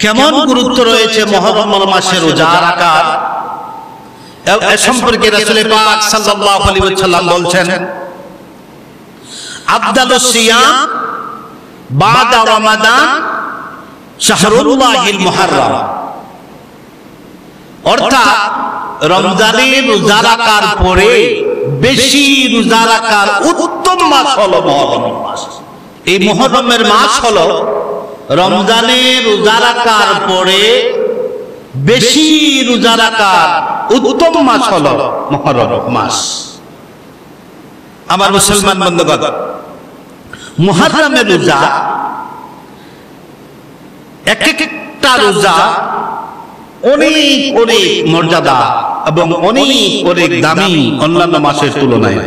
কেমন গুরুত্ব রয়েছে মুহররম মাসে রোজা রাখার, এ সম্পর্কে রাসূল পাক সাল্লাল্লাহু আলাইহি ওয়াসাল্লাম বলছেন, আফদালুস সিয়াম বাদা রমাদান শাহরুল্লাহিল মুহাররম। অর্থাৎ রমজানে রোজা রাখার পরে বেশি রোজা রাখার উত্তম মাস হলো মুহররম মাস। এই মুহররমের মাস হলো রমজানে রোজা রাখার পরে বেশি রোজা রাখার উত্তম মাস হলো মুহররম মাস। আমার মুসলমান বন্ধুগণ, মুহররমের রোজা এক একটা রোজা অনেক অনেক মর্যাদা এবং অনেক অনেক দামি অন্যান্য মাসের তুলনায়।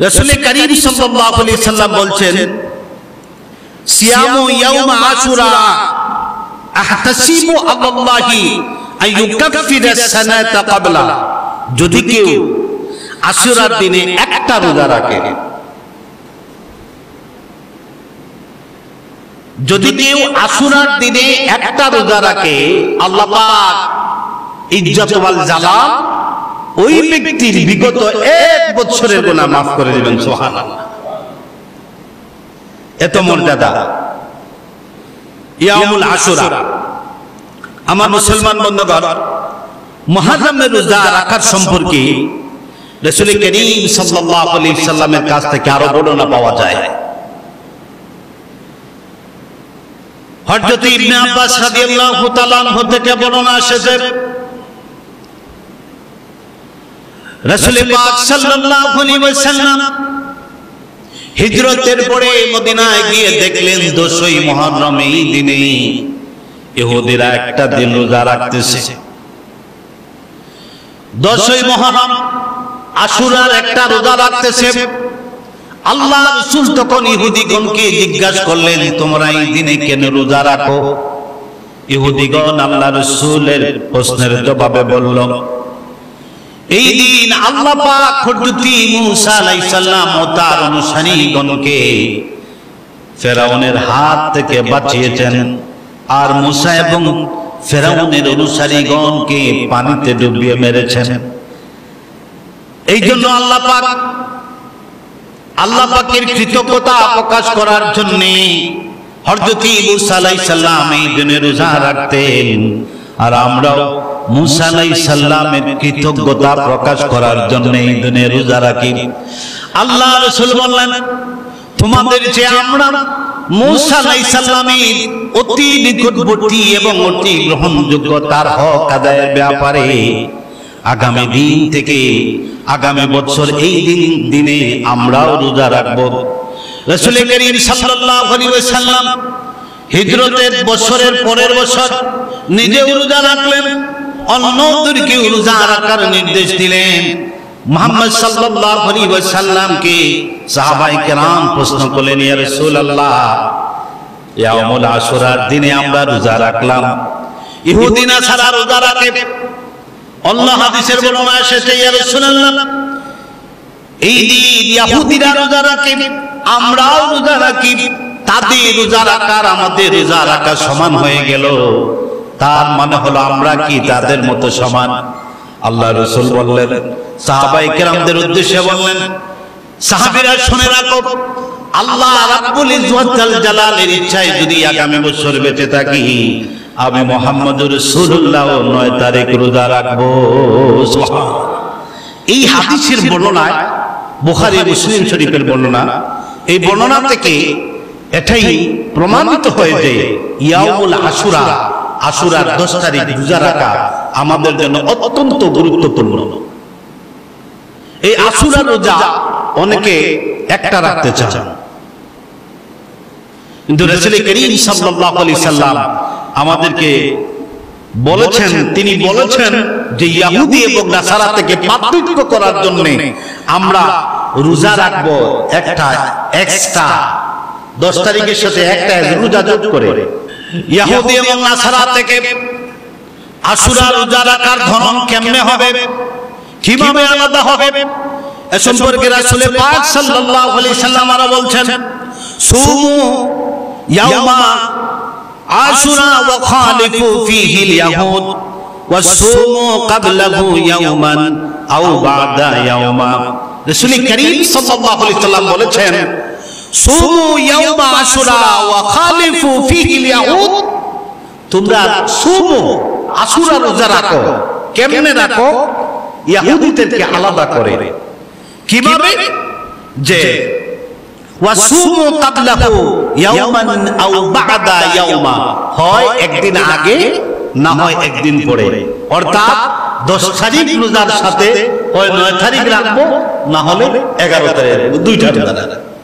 রাসূল কারীম সাল্লাল্লাহু আলাইহি সাল্লাম বলছেন, সিয়ামু ইয়াউম আশুরা আহতাসিবু আল্লাহি আইয়ুকাফিরা সানাতা ক্বাবলা। যদি কেউ আশুরার দিনে একটা রোজা রাখে, যদি কেউ আশুরার দিনে একটা রোজা রাখে, আল্লাহ পাক ইজ্জত ওয়াল জালাল ওই ব্যক্তির বিগত 1 বছরের গুনাহ মাফ করে দিবেন। সুবহানাল্লাহ, এত মর্যাদা ইয়াউমুল আশুরা। আমার মুসলমান বন্ধুগণ, মুহররমের রোজা রাখার সম্পর্কে রাসূল কারীম সাল্লাল্লাহু আলাইহি সাল্লামের কাছ থেকে আরো বর্ণনা পাওয়া যায়। হযরত ইবনে আব্বাস রাদিয়াল্লাহু তাআলা আনহু থেকে বর্ণনা এসেছে, রাসূল পাক সাল্লাল্লাহু আলাইহি ওয়াসাল্লাম হিজরতের পরে মদিনায় গিয়ে দেখলেন 10ই মুহররম এই দিনে ইহুদিরা একটা দিন রোজা রাখতেছে। 10ই মুহররম আশুরার একটা রোজা রাখতেছে। আল্লাহ রাসূল তখন ইহুদিগণকে জিজ্ঞাসা করলেন, তোমরা এই দিনে কেন রোজা রাখো? ইহুদিগণ আল্লাহ রাসূলের প্রশ্নের জবাবে বলল, এই দিন আল্লাহ পাক হযরত মূসা আলাইহিস সালাম ও তার অনুসারীগণকে ফেরাউনের হাত থেকে বাঁচিয়েছেন, আর মূসা এবং ফেরাউনের অনুসারীগণকে পানিতে ডুবিয়ে মেরেছেন। এই জন্য আল্লাহ পাকের কৃতজ্ঞতা প্রকাশ করার জন্য হযরত মূসা আলাইহিস সালাম এই দিনে রোজা রাখতেন, আর আমরাও মূসা আলাইহিস সালামের কৃতজ্ঞতা প্রকাশ করার জন্য এই দিনে রোজা রাখি। আল্লাহ রাসূল বললেন, তোমাদের যে আমরা মূসা আলাইহিস সালামের অতি নিকটবর্তী এবং অতি গ্রহণযোগ্য তার হক আদায়ের ব্যাপারে আগামী দিন থেকে আগামী বছর এই দিনে আমরাও রোজা রাখব। রাসূল কারীম সাল্লাল্লাহু আলাইহি ওয়াসাল্লাম হিজরতের বছরের পরের বছর নিজেও রোজা রাখলেন, অন্যদেরকে রোজা রাখার নির্দেশ দিলেন। মুহাম্মদ সাল্লাল্লাহু আলাইহি ওয়াসাল্লামকে সাহাবায়ে কেরাম প্রশ্ন করলেন, ইয়া রাসূলুল্লাহ, ইয়াউমুল আশুরার দিনে আমরা রোজা রাখলাম, ইহুদিনা ছাড়া রোজা রাখে। অন্য হাদিসের বর্ণনা এসেছে, ইয়া রাসূলুল্লাহ, এই দিন ইহুদিরা রোজা রাখে, আমরাও রোজা রাখি, তাদের রোজা রাখার আমাদের রোজা রাখা সমান হয়ে গেল। তার মানে হলো আমরা কি তাদের মতো সমান? আল্লাহ রাসূল বললেন, সাহাবায়ে কেরামদের উদ্দেশ্যে বললেন, সাহাবীরা শুনে রাখো, আল্লাহ রাব্বুল ইজ্জত ওয়াল জালালের ইচ্ছায় যদি আগামী বছর বেঁচে থাকি, আমি মুহাম্মদুর রাসূলুল্লাহ 9 তারিখ রোজা রাখবো। সুবহানাল্লাহ। এই হাদিসের বর্ণনায়, বুখারী মুসলিম শরীফের বর্ণনা, এই বর্ণনা থেকে এটাই প্রমাণিত হয় যে ইয়াউমুল আশুরা, আশুরার 10 তারিখ রোজা রাখা আমাদের জন্য অত্যন্ত গুরুত্বপূর্ণ। এই আশুরার রোজা অনেকে একটা রাখতে চান, কিন্তু রাসূল কারীম সাল্লাল্লাহু আলাইহি সাল্লাম আমাদেরকে বলেছেন, তিনি বলেছেন যে ইহুদি এবং নাসারা থেকে পার্থক্য করার জন্য আমরা রোজা রাখবো একটা এক্সট্রা, 10 তারিখের সাথে একটা রোজা যোগ করে। ইহুদি এবং নাসারা থেকে আশুরা রোজা রাখার ধরন কেমনে হবে, কিভাবে আলাদা হবে, এ সম্পর্কে রাসূল পাক সাল্লাল্লাহু আলাইহি সাল্লাম আরো বলছেন, সুমু ইয়াউমা আশুরা ওয়া খালিফু ফীহিল ইয়াহুদ ওয়া সুমু ক্বাবলাহু ইয়াওমান আও বা'দা ইয়াওমা। রাসূল করিম সাল্লাল্লাহু আলাইহি সাল্লাম বলেছেন, সুমু ইয়াওমা আশুরা ওয়া খালিফু ফীহিল ইয়াহুদ, তোমরা সুমু আশুরা রোজা রাখো। কেমনে রাখো? ইহুদিদেরকে আলাদা করে। কিভাবে? যে ওয়াসুমু ক্বাবলাহু ইয়াওমান আও বা'দা ইয়াওমা, হয় একদিন আগে না হয় একদিন পরে। অর্থাৎ 10 তারিখ রোজার সাথে হয় 9 তারিখ রাখবো, না হলে 11 তারিখ, দুইটা রোজা রাখবো।